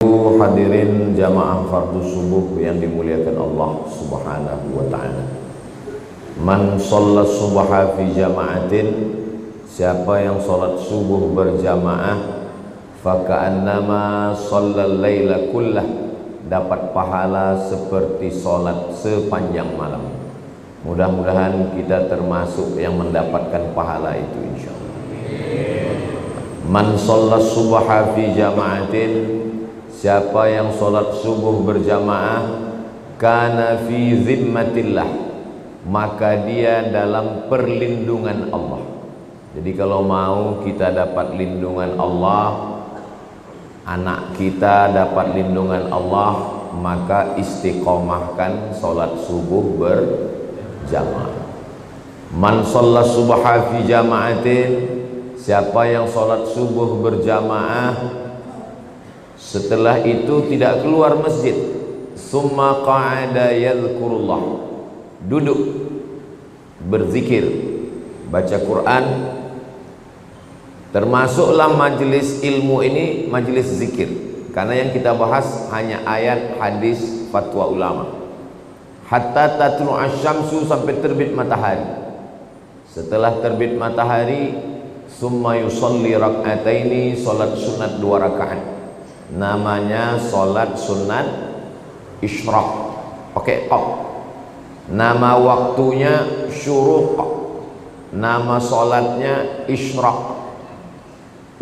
Hadirin jamaah fardu subuh yang dimuliakan Allah Subhanahu wa ta'ala. Man shalla subha fi jama'atin, siapa yang salat subuh berjamaah, faka'annama shallal laila kullah, dapat pahala seperti salat sepanjang malam. Mudah-mudahan kita termasuk yang mendapatkan pahala itu insyaallah. Man shalla subha fi jama'atin, siapa yang sholat subuh berjamaah, kana fi zimmatillah, maka dia dalam perlindungan Allah. Jadi kalau mau kita dapat lindungan Allah, anak kita dapat lindungan Allah, maka istiqomahkan sholat subuh berjamaah. Man shalla subha fi jama'atin, siapa yang sholat subuh berjamaah setelah itu tidak keluar masjid, summa qa'ada yadhkurullah, duduk berzikir, baca Quran, termasuklah majelis ilmu ini majelis zikir, karena yang kita bahas hanya ayat, hadis, fatwa ulama. Hatta tatlu asyamsu, sampai terbit matahari. Setelah terbit matahari, summa yusalli rak'ataini, salat sunat 2 rakaat. Namanya salat sunat isyraq, pakai qaf. Nama waktunya syuruq, nama salatnya isyraq.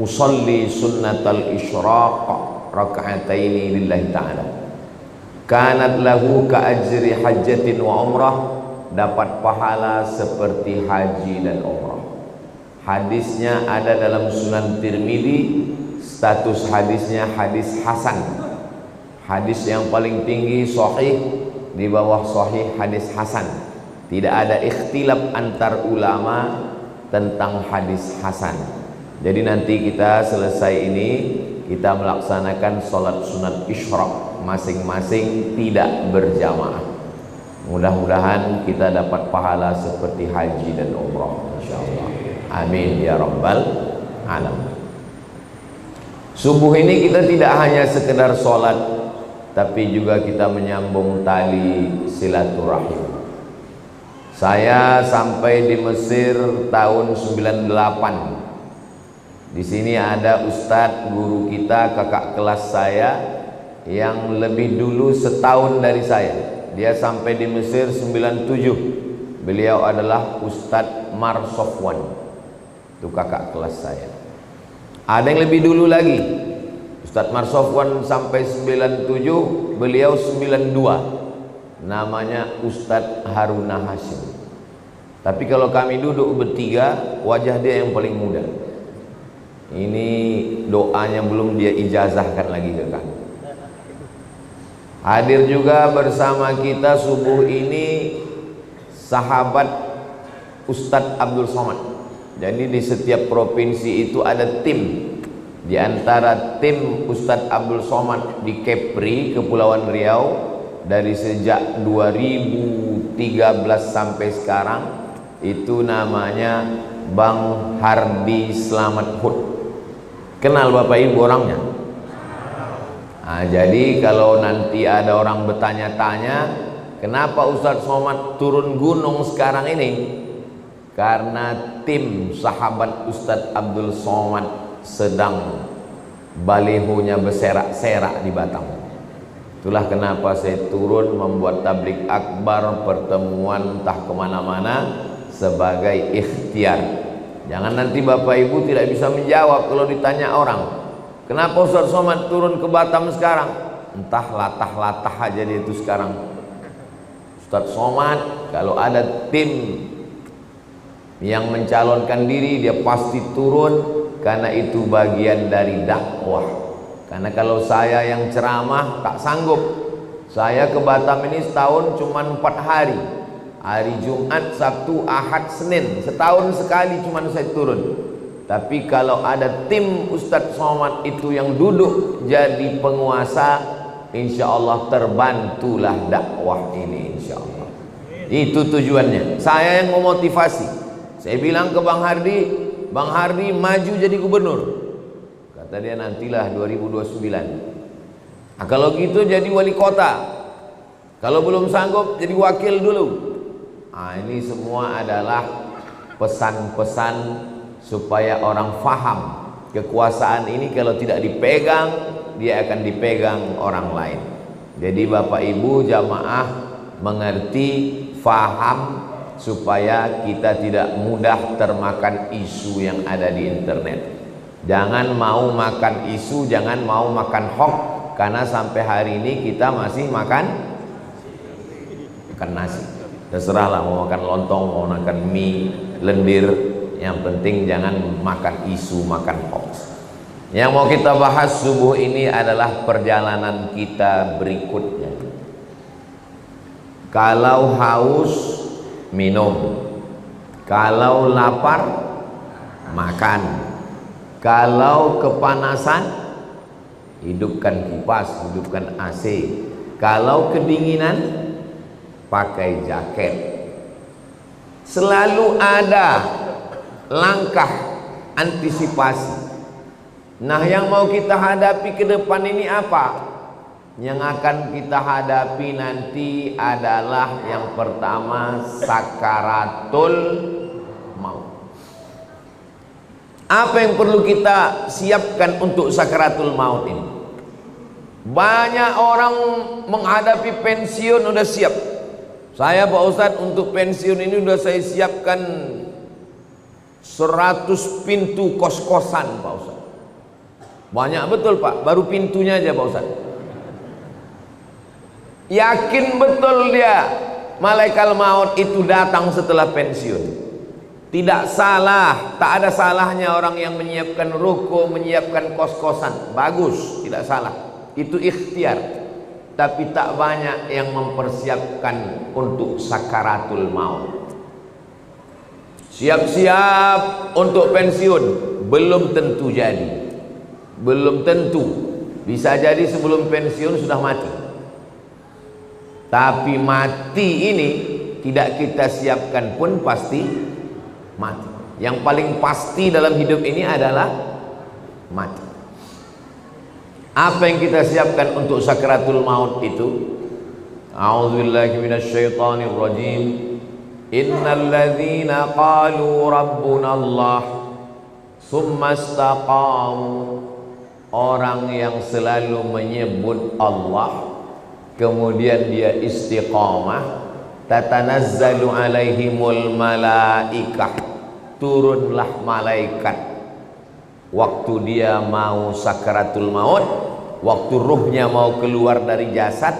Usalli sunnatal isyraq raka'ataini lillahi ta'ala, kanat lahu ka ajri hajjatin wa umrah, dapat pahala seperti haji dan umrah. Hadisnya ada dalam Sunan Tirmidzi, status hadisnya hadis hasan, hadis yang paling tinggi sahih, di bawah sahih hadis hasan. Tidak ada ikhtilaf antar ulama tentang hadis hasan. Jadi nanti kita selesai ini, kita melaksanakan sholat sunat isyraq masing-masing, tidak berjamaah. Mudah-mudahan kita dapat pahala seperti haji dan umrah insyaallah. Amin ya rabbal alamin. Subuh ini kita tidak hanya sekedar sholat, tapi juga kita menyambung tali silaturahim. Saya sampai di Mesir tahun 98. Di sini ada ustadz guru kita, kakak kelas saya, yang lebih dulu setahun dari saya. Dia sampai di Mesir 97. Beliau adalah Ustadz Mar Sofwan. Itu kakak kelas saya. Ada yang lebih dulu lagi, Ustadz Mar Sofwan sampai 97, beliau 92, namanya Ustadz Haruna Hashim. Tapi kalau kami duduk bertiga, wajah dia yang paling muda. Ini doanya belum dia ijazahkan lagi ke kami. Hadir juga bersama kita subuh ini sahabat Ustadz Abdul Somad. Jadi di setiap provinsi itu ada tim. Di antara tim Ustadz Abdul Somad di Kepri, Kepulauan Riau, dari sejak 2013 sampai sekarang, itu namanya Bang Hardi Slamet Hud. Kenal Bapak Ibu orangnya? Nah, jadi kalau nanti ada orang bertanya-tanya, kenapa Ustadz Somad turun gunung sekarang ini? Karena tim sahabat Ustadz Abdul Somad sedang balihonya berserak-serak di Batam. Itulah kenapa saya turun membuat tablik akbar, pertemuan entah kemana-mana sebagai ikhtiar. Jangan nanti Bapak Ibu tidak bisa menjawab kalau ditanya orang, kenapa Ustadz Somad turun ke Batam sekarang? Entah latah-latah aja dia itu sekarang. Ustadz Somad kalau ada tim yang mencalonkan diri, dia pasti turun, karena itu bagian dari dakwah. Karena kalau saya yang ceramah tak sanggup. Saya ke Batam ini setahun cuma 4 hari. Hari Jumat, Sabtu, Ahad, Senin, setahun sekali cuma saya turun. Tapi kalau ada tim Ustadz Somad itu yang duduk jadi penguasa, insya Allah terbantulah dakwah ini insya Allah. Itu tujuannya. Saya yang memotivasi. Saya bilang ke Bang Hardi maju jadi gubernur. Kata dia nantilah 2029. Nah, kalau gitu jadi wali kota, kalau belum sanggup jadi wakil dulu. Nah, ini semua adalah pesan-pesan supaya orang faham kekuasaan ini kalau tidak dipegang, dia akan dipegang orang lain. Jadi Bapak Ibu jamaah mengerti, faham, supaya kita tidak mudah termakan isu yang ada di internet. Jangan mau makan isu, jangan mau makan hoax, karena sampai hari ini kita masih makan nasi. Terserahlah mau makan lontong, mau makan mie, lendir, yang penting jangan makan isu, makan hoax. Yang mau kita bahas subuh ini adalah perjalanan kita berikutnya. Kalau haus, minum. Kalau lapar, makan. Kalau kepanasan, hidupkan kipas, hidupkan AC. Kalau kedinginan, pakai jaket. Selalu ada langkah antisipasi. Nah, yang mau kita hadapi ke depan ini apa? Yang akan kita hadapi nanti adalah yang pertama, sakaratul maut. Apa yang perlu kita siapkan untuk sakaratul maut ini? Banyak orang menghadapi pensiun udah siap. Saya Pak Ustadz untuk pensiun ini udah saya siapkan 100 pintu kos-kosan Pak Ustadz. Banyak betul Pak, baru pintunya aja Pak Ustadz. Yakin betul dia malaikat maut itu datang setelah pensiun. Tidak salah, tak ada salahnya orang yang menyiapkan ruko, menyiapkan kos-kosan. Bagus, tidak salah. Itu ikhtiar. Tapi tak banyak yang mempersiapkan untuk sakaratul maut. Siap-siap untuk pensiun, belum tentu jadi. Belum tentu. Bisa jadi sebelum pensiun sudah mati. Tapi mati ini tidak kita siapkan pun pasti mati. Yang paling pasti dalam hidup ini adalah mati. Apa yang kita siapkan untuk sakaratul maut itu? A'udzubillahi minasyaitonir rajim. Innal ladzina qalu rabbuna Allah tsumma istaqamu. Orang yang selalu menyebut Allah kemudian dia istiqamah, tatanazzalu alaihimul malaikah, turunlah malaikat waktu dia mau sakaratul maut, waktu ruhnya mau keluar dari jasad,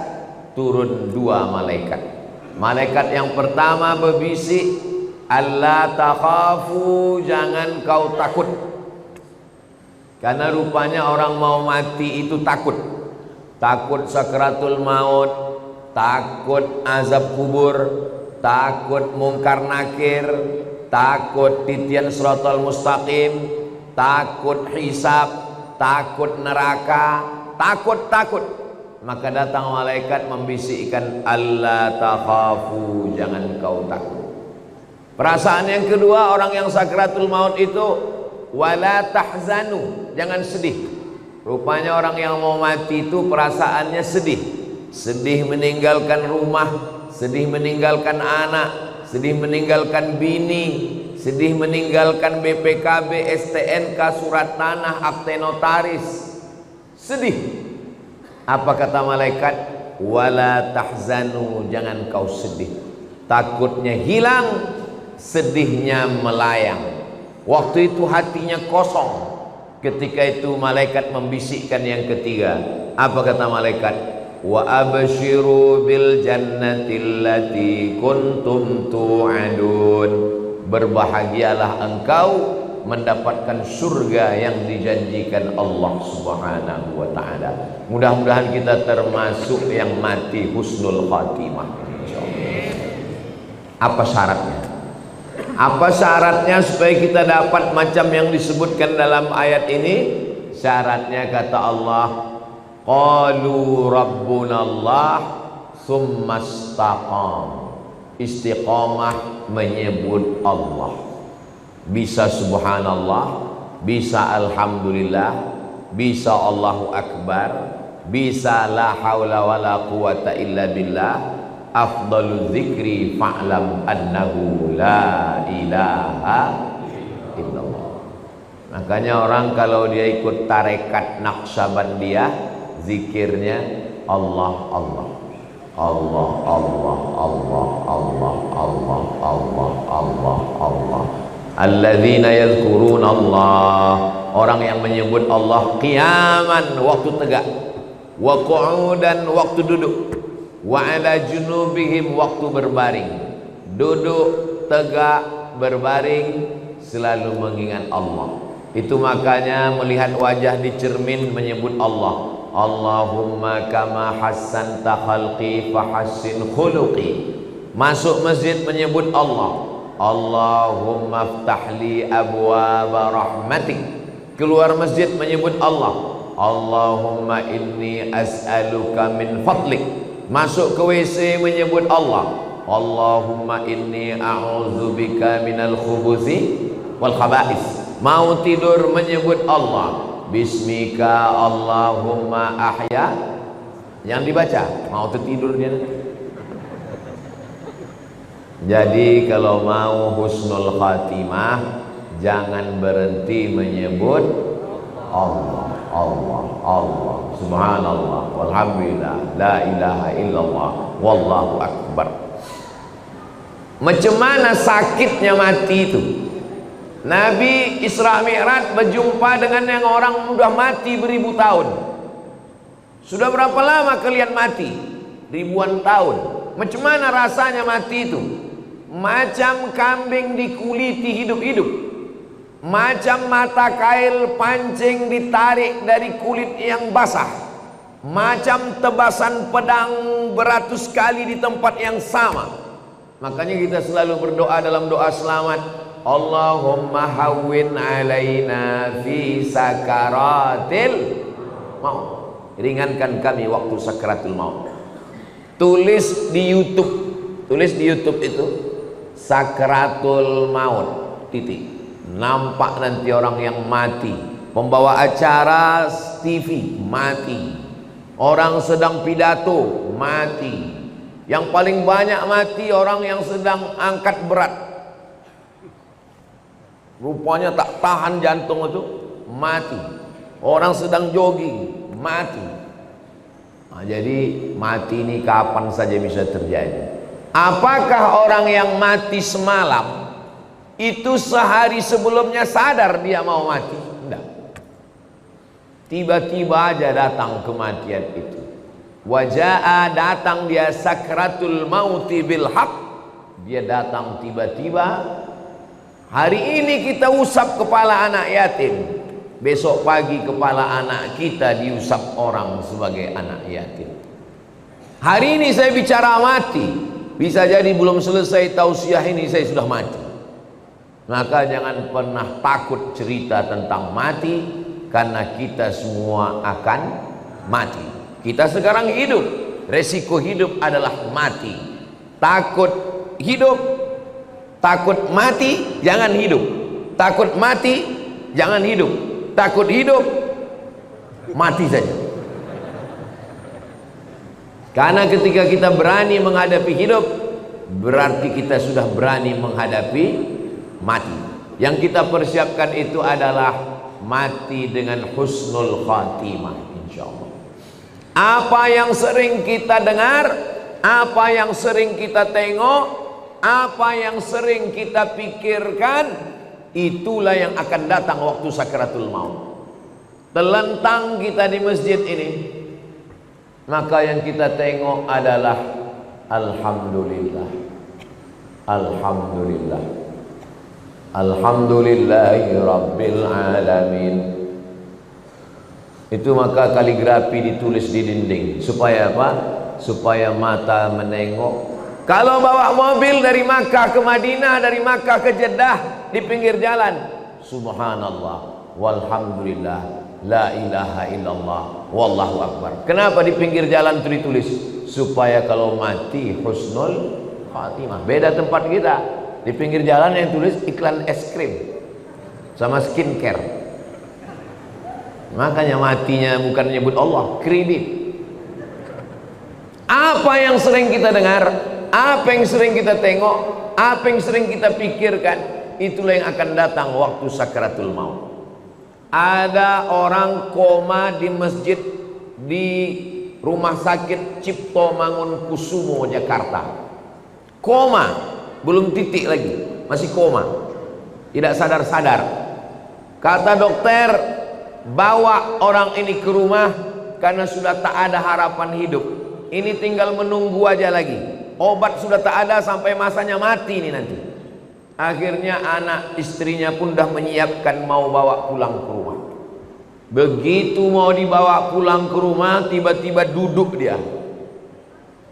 turun dua malaikat. Malaikat yang pertama berbisik, alla takhafu, jangan kau takut. Karena rupanya orang mau mati itu takut. Takut sakaratul maut, takut azab kubur, takut mungkar nakir, takut titian siratal mustaqim, takut hisab, takut neraka, takut. Maka datang malaikat membisikkan, alla takhafu, jangan kau takut. Perasaan yang kedua orang yang sakaratul maut itu, wala tahzanu, jangan sedih. Rupanya orang yang mau mati itu perasaannya sedih. Sedih meninggalkan rumah, sedih meninggalkan anak, sedih meninggalkan bini, sedih meninggalkan BPKB, STNK, surat tanah, akte notaris. Sedih. Apa kata malaikat? Wala tahzanu, jangan kau sedih. Takutnya hilang, sedihnya melayang. Waktu itu hatinya kosong. Ketika itu malaikat membisikkan yang ketiga. Apa kata malaikat? Wa abshiru bil jannati allati kuntum tu'adun. Berbahagialah engkau mendapatkan surga yang dijanjikan Allah Subhanahu wa taala. Mudah-mudahan kita termasuk yang mati husnul khatimah insyaallah. Apa syaratnya? Apa syaratnya supaya kita dapat macam yang disebutkan dalam ayat ini? Syaratnya kata Allah, qalu rabbunallah tsumma istaqam. Istiqamah menyebut Allah. Bisa subhanallah, bisa alhamdulillah, bisa Allahu akbar, bisa la haula wala quwata illa billah, afdalu dzikri fa'lam annahu la ilaha illallah. Makanya orang kalau dia ikut tarekat Naqsabandiyah, zikirnya Allah Allah Allah Allah Allah Allah Allah Allah Allah Allah. Alladzina yadhkuruna Allah, orang yang menyebut Allah qiyaman, waktu tegak, wa qu'udan, waktu duduk, wa ala junubihim, waktu berbaring. Duduk, tegak, berbaring, selalu mengingat Allah. Itu makanya melihat wajah di cermin menyebut Allah. Allahumma kama hassanta khalqi fahassin khuluqi. Masuk masjid menyebut Allah. Allahumma aftahli abwaaba rahmatik. Keluar masjid menyebut Allah. Allahumma inni as'aluka min fadlik. Masuk ke WC menyebut Allah. Allahumma inni a'udzubika minal khubuthi wal khaba'is. Mau tidur menyebut Allah. Bismika Allahumma ahya. Yang dibaca, mau tertidur dia. Jadi kalau mau husnul khatimah, jangan berhenti menyebut Allah, Allah, Allah, subhanallah, walhamdulillah, la ilaha illallah, wallahu akbar. Macam mana sakitnya mati itu? Nabi Isra Mi'raj berjumpa dengan yang orang sudah mati beribu tahun. Sudah berapa lama kalian mati? Ribuan tahun. Macam mana rasanya mati itu? Macam kambing dikuliti hidup-hidup, macam mata kail pancing ditarik dari kulit yang basah, macam tebasan pedang beratus kali di tempat yang sama. Makanya kita selalu berdoa dalam doa selamat, Allahumma hawwin alaina fi sakaratil maut. Ringankan kami waktu sakaratul maut. Tulis di YouTube itu Sakratul Maut titik. Nampak nanti orang yang mati, pembawa acara TV mati, orang sedang pidato mati, yang paling banyak mati orang yang sedang angkat berat, rupanya tak tahan jantung itu mati, orang sedang jogging mati. Nah, jadi mati ini kapan saja bisa terjadi. Apakah orang yang mati semalam itu sehari sebelumnya sadar dia mau mati? Tidak. Tiba-tiba aja datang kematian itu. Waja'a, datang dia sakratul mauti bil haq. Dia datang tiba-tiba. Hari ini kita usap kepala anak yatim, besok pagi kepala anak kita diusap orang sebagai anak yatim. Hari ini saya bicara mati, bisa jadi belum selesai tausiah ini saya sudah mati. Maka jangan pernah takut cerita tentang mati, karena kita semua akan mati. Kita sekarang hidup, resiko hidup adalah mati. Takut hidup, takut mati, jangan hidup. Takut mati, jangan hidup. Takut hidup, mati saja. Karena ketika kita berani menghadapi hidup, berarti kita sudah berani menghadapi mati. Yang kita persiapkan itu adalah mati dengan husnul khatimah, insyaallah. Apa yang sering kita dengar, apa yang sering kita tengok, apa yang sering kita pikirkan, itulah yang akan datang waktu sakaratul maut. Telentang kita di masjid ini, maka yang kita tengok adalah alhamdulillah, alhamdulillah, alhamdulillahi rabbil alamin. Itu maka kaligrafi ditulis di dinding. Supaya apa? Supaya mata menengok. Kalau bawa mobil dari Makkah ke Madinah, dari Makkah ke Jeddah, di pinggir jalan, subhanallah walhamdulillah, la ilaha illallah, wallahu akbar. Kenapa di pinggir jalan itu ditulis? Supaya kalau mati husnul khatimah. Beda tempat kita, di pinggir jalan yang tulis iklan es krim sama skincare. Makanya matinya bukan menyebut Allah, kredit. Apa yang sering kita dengar, apa yang sering kita tengok, apa yang sering kita pikirkan, itulah yang akan datang waktu sakaratul maut. Ada orang koma di masjid di Rumah Sakit Cipto Mangunkusumo Jakarta. Koma, belum titik lagi, masih koma, tidak sadar-sadar. Kata dokter, bawa orang ini ke rumah karena sudah tak ada harapan hidup. Ini tinggal menunggu aja lagi. Obat sudah tak ada sampai masanya mati ini nanti. Akhirnya anak istrinya pun dah menyiapkan mau bawa pulang ke rumah. Begitu mau dibawa pulang ke rumah, tiba-tiba duduk dia.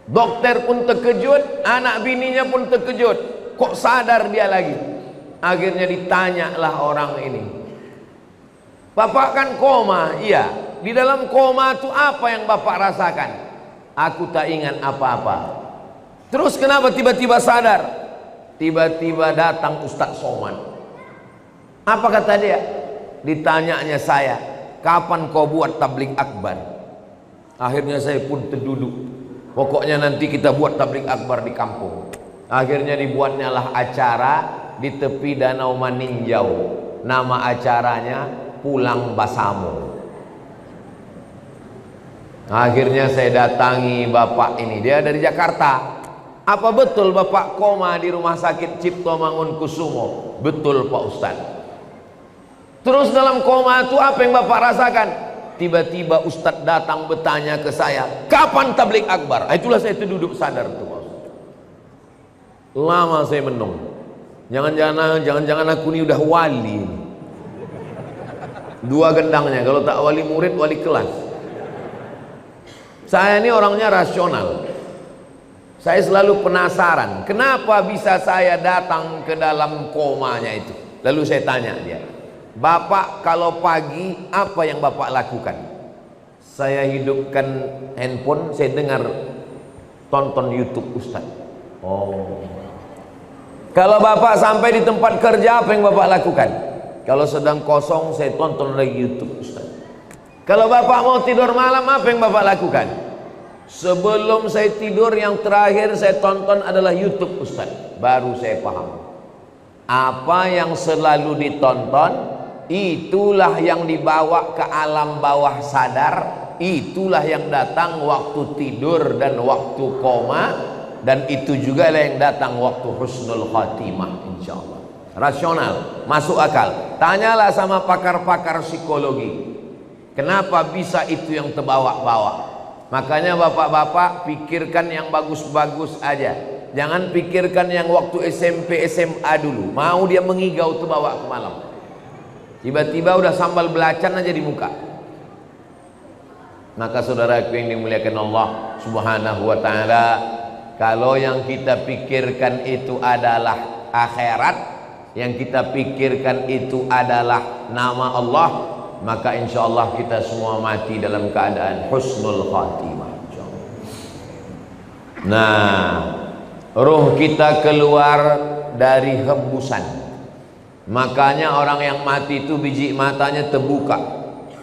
Dokter pun terkejut, anak bininya pun terkejut. Kok sadar dia lagi? Akhirnya ditanyalah orang ini. Bapak kan koma? Iya. Di dalam koma itu apa yang bapak rasakan? Aku tak ingat apa-apa. Terus kenapa tiba-tiba sadar? Tiba-tiba datang Ustadz Somad. Apa kata dia? Ditanyanya saya, kapan kau buat tabligh akbar? Akhirnya saya pun terduduk. Pokoknya nanti kita buat tabligh akbar di kampung. Akhirnya dibuatnya lah acara di tepi Danau Maninjau. Nama acaranya Pulang Basamo. Akhirnya saya datangi bapak ini, dia dari Jakarta. Apa betul bapak koma di Rumah Sakit Cipto Mangunkusumo? Betul Pak Ustadz. Terus dalam koma itu apa yang bapak rasakan? Tiba-tiba Ustadz datang bertanya ke saya, kapan tabligh akbar? Itulah saya duduk sadar tuh Pak Ustadz. Lama saya menung. Jangan-jangan aku ini udah wali. Dua gendangnya, kalau tak wali murid, wali kelas. Saya ini orangnya rasional. Saya selalu penasaran, kenapa bisa saya datang ke dalam komanya itu. Lalu saya tanya dia, Bapak kalau pagi apa yang Bapak lakukan? Saya hidupkan handphone, saya dengar tonton YouTube Ustaz. Oh. Kalau Bapak sampai di tempat kerja apa yang Bapak lakukan? Kalau sedang kosong saya tonton lagi YouTube Ustaz. Kalau Bapak mau tidur malam apa yang Bapak lakukan? Sebelum saya tidur yang terakhir saya tonton adalah YouTube Ustaz. Baru saya paham. Apa yang selalu ditonton, itulah yang dibawa ke alam bawah sadar. Itulah yang datang waktu tidur dan waktu koma. Dan itu juga lah yang datang waktu husnul khatimah insyaallah. Rasional, masuk akal. Tanyalah sama pakar-pakar psikologi. Kenapa bisa itu yang terbawa-bawa? Makanya bapak-bapak pikirkan yang bagus-bagus aja. Jangan pikirkan yang waktu SMP SMA dulu. Mau dia mengigau terbawa ke malam. Tiba-tiba udah sambal belacan aja di muka. Maka saudaraku yang dimuliakan Allah Subhanahu wa taala, kalau yang kita pikirkan itu adalah akhirat, yang kita pikirkan itu adalah nama Allah, maka insya Allah kita semua mati dalam keadaan husnul khatimah. Nah, ruh kita keluar dari hembusan. Makanya orang yang mati itu biji matanya terbuka.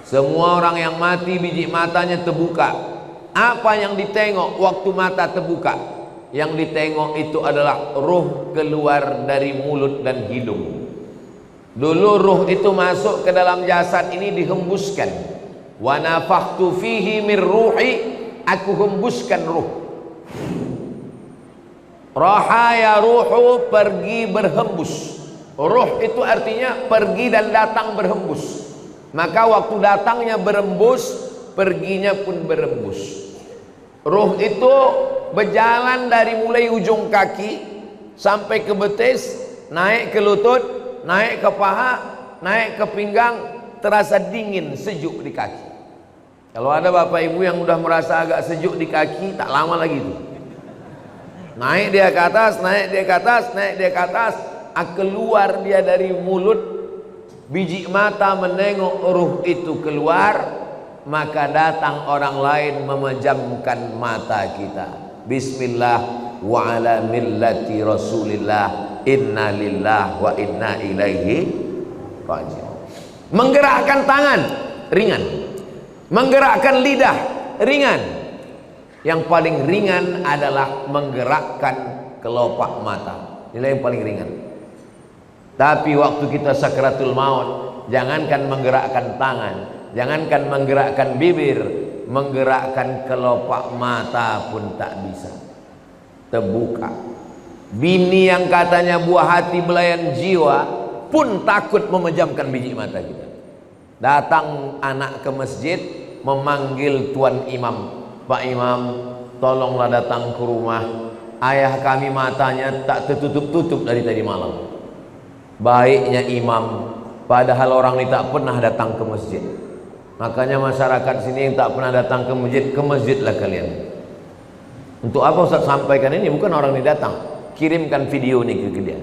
Semua orang yang mati biji matanya terbuka. Apa yang ditengok waktu mata terbuka? Yang ditengok itu adalah ruh keluar dari mulut dan hidung. Dulu ruh itu masuk ke dalam jasad ini dihembuskan. Wa nafakhtu fihi min ruhi, aku hembuskan ruh. Rahaya ruhu, pergi berhembus. Ruh itu artinya pergi dan datang berhembus. Maka waktu datangnya berembus, perginya pun berembus. Ruh itu berjalan dari mulai ujung kaki sampai ke betis, naik ke lutut, naik ke paha, naik ke pinggang, terasa dingin, sejuk di kaki. Kalau ada bapak ibu yang udah merasa agak sejuk di kaki, tak lama lagi itu. Naik dia ke atas, naik dia ke atas, naik dia ke atas, keluar dia dari mulut, biji mata menengok ruh itu keluar, maka datang orang lain memejamkan mata kita. Bismillah wa ala millati Rasulillah, inna lillah wa inna ilaihi raji'un. Menggerakkan tangan ringan, menggerakkan lidah ringan. Yang paling ringan adalah menggerakkan kelopak mata. Inilah yang paling ringan. Tapi waktu kita sakratul maut, jangankan menggerakkan tangan, jangankan menggerakkan bibir, menggerakkan kelopak mata pun tak bisa. Terbuka. Bini yang katanya buah hati belayan jiwa pun takut memejamkan biji mata kita. Datang anak ke masjid memanggil tuan imam, Pak Imam, tolonglah datang ke rumah. Ayah kami matanya tak tertutup-tutup dari tadi malam. Baiknya imam, padahal orang ini tak pernah datang ke masjid. Makanya masyarakat sini yang tak pernah datang ke masjidlah kalian. Untuk apa Ustaz sampaikan ini? Bukan orang ini datang, kirimkan video ini ke dia.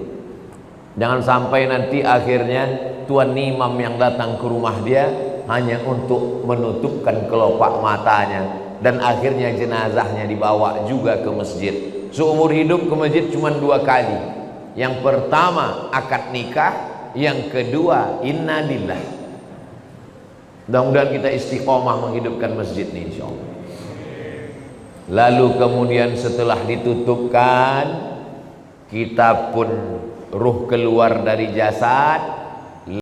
Jangan sampai nanti akhirnya tuan imam yang datang ke rumah dia hanya untuk menutupkan kelopak matanya, dan akhirnya jenazahnya dibawa juga ke masjid. Seumur hidup ke masjid cuma 2 kali. Yang pertama akad nikah, yang kedua inna lillah. Mudah-mudahan kita istiqomah menghidupkan masjid ini insyaallah. Lalu kemudian setelah ditutupkan, kita pun ruh keluar dari jasad,